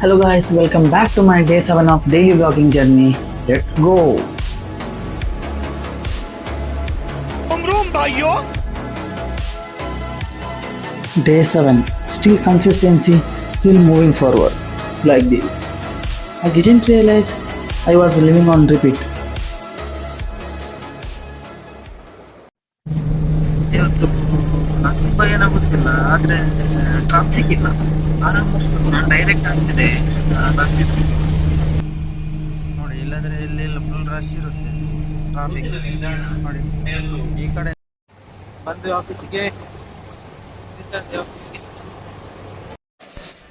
Hello guys, welcome back to my day 7 of daily vlogging journey. Let's go. Day 7, still consistency, still moving forward like this. I didn't realize I was living on repeat. ಇವತ್ತು ನಸೀಬ ಏನಾಗುತ್ತಿಲ್ಲ, ಆದರೆ traffic ಇಲ್ಲ. ಆರಾಮಷ್ಟು ನಾನು direct ಆಗ್ತಿದೆ bus ಇದು ನೋಡಿ. ಇಲ್ಲದ್ರೆ ಇಲ್ಲೆಲ್ಲ full rush ಇರುತ್ತೆ, ಟ್ರಾಫಿಕ್ ನೋಡಿ. ಈ ಕಡೆ ಬಂದು ಆಫೀಸಿಗೆ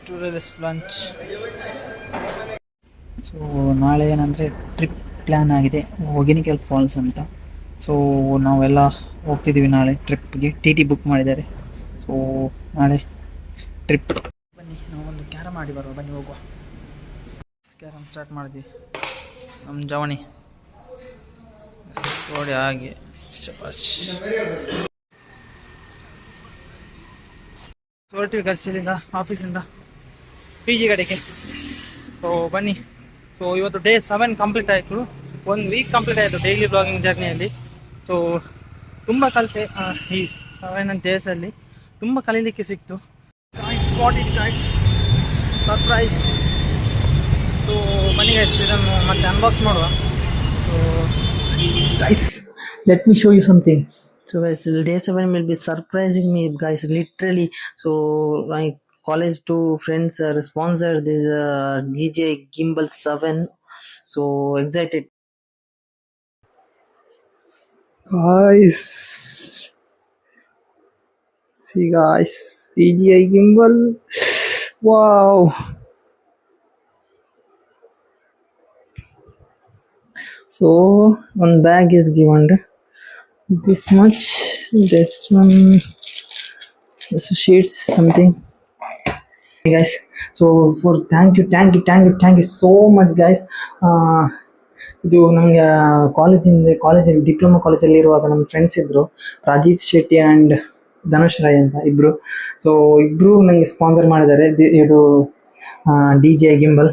ಟೂರಿಸ್ಟ್ ಲಂಚ್. ಸೊ ನಾಳೆ ಏನಂದರೆ ಟ್ರಿಪ್ ಪ್ಲ್ಯಾನ್ ಆಗಿದೆ, ಹೊಗೆನಿಕಲ್ ಫಾಲ್ಸ್ ಅಂತ. ಸೊ ನಾವೆಲ್ಲ ಹೋಗ್ತಿದ್ದೀವಿ ನಾಳೆ ಟ್ರಿಪ್ಗೆ. ಟಿ ಬುಕ್ ಮಾಡಿದ್ದಾರೆ. ಸೊ ನಾಳೆ ಟ್ರಿಪ್. ಬನ್ನಿ ನಾವೊಂದು ಕ್ಯಾರಮ್ ಆಡಿ ಬರುವ, ಬನ್ನಿ ಹೋಗುವ. ಕ್ಯಾರಮ್ ಸ್ಟಾರ್ಟ್ ಮಾಡಿದ್ವಿ. ನಮ್ಮ ಜವಣಿ ನೋಡಿ ಹಾಗೆ ಹೊರಟಿವಿ ಗರ್ಸಿಲಿಂದ, ಆಫೀಸಿಂದ ಪಿ ಜಿ ಕಡೆಗೆ. ಸೊ ಬನ್ನಿ. ಸೊ ಇವತ್ತು ಡೇ 7 ಕಂಪ್ಲೀಟ್ ಆಯಿತು. 1 ವೀಕ್ ಕಂಪ್ಲೀಟ್ ಆಯಿತು ಡೈಲಿ ಬ್ಲಾಗಿಂಗ್ ಜರ್ನಿಯಲ್ಲಿ. ಸೊ ತುಂಬ ಕಲಿತೆ ಈ 7 ಡೇಸಲ್ಲಿ, ತುಂಬ ಕಲೀಲಿಕ್ಕೆ ಸಿಕ್ತು. Guys what it guys, surprise. So ಬನ್ನಿ ಗೈಸ್, ಇದನ್ನು ಮತ್ತೆ ಅನ್ಬಾಕ್ಸ್ ಮಾಡುವ. So guys let me show you something. So guys, day 7 will be surprising me guys, literally. So my college 2 friends sponsored this DJ Gimbal 7. So excited guys. See guys, DJI Gimbal, wow. So one bag is given this much, this one, this sheets something. Hey guys, so for thank you so much guys. ಇದು ನಮಗೆ ಕಾಲೇಜಲ್ಲಿ diploma ಕಾಲೇಜಲ್ಲಿ ಇರುವಾಗ ನಮ್ಮ friends ಇದ್ದರು, Rajith Shetty and Dhanush Rai ಅಂತ ಇಬ್ಬರು. So ಇಬ್ಬರು ನನಗೆ ಸ್ಪಾನ್ಸರ್ ಮಾಡಿದ್ದಾರೆ ಇದು DJI ಗಿಂಬಲ್.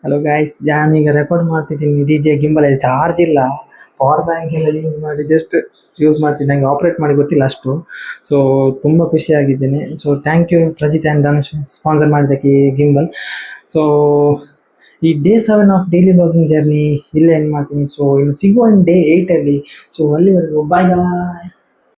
ಹಲೋ ಗಾಯ್ಸ್, ನಾನೀಗ ರೆಕಾರ್ಡ್ ಮಾಡ್ತಿದ್ದೀನಿ. DJI ಗಿಂಬಲ್ ಚಾರ್ಜ್ ಇಲ್ಲ, ಪವರ್ ಬ್ಯಾಂಕ್ ಎಲ್ಲ ಜಸ್ಟ್ ಯೂಸ್ ಮಾಡ್ತೀನಿ, ನನಗೆ ಆಪ್ರೇಟ್ ಮಾಡಿ ಗೊತ್ತಿಲ್ಲ ಅಷ್ಟು. ಸೊ ತುಂಬ ಖುಷಿಯಾಗಿದ್ದೀನಿ. So thank you Prajith and Dhanush sponsor ಮಾಡಿದ್ದಕ್ಕೆ ಈ ಗಿಂಬಲ್. ಸೊ ಈ day 7 of daily blogging journey ಇಲ್ಲೇ ಎಂಡ್ ಮಾಡ್ತೀನಿ. ಸೊ ಇನ್ನು ಸಿಗುವ ಡೇ 8ಅಲ್ಲಿ. ಸೊ ಅಲ್ಲಿವರೆಗೂ ಬಾಯ್ ಬಾಯ್.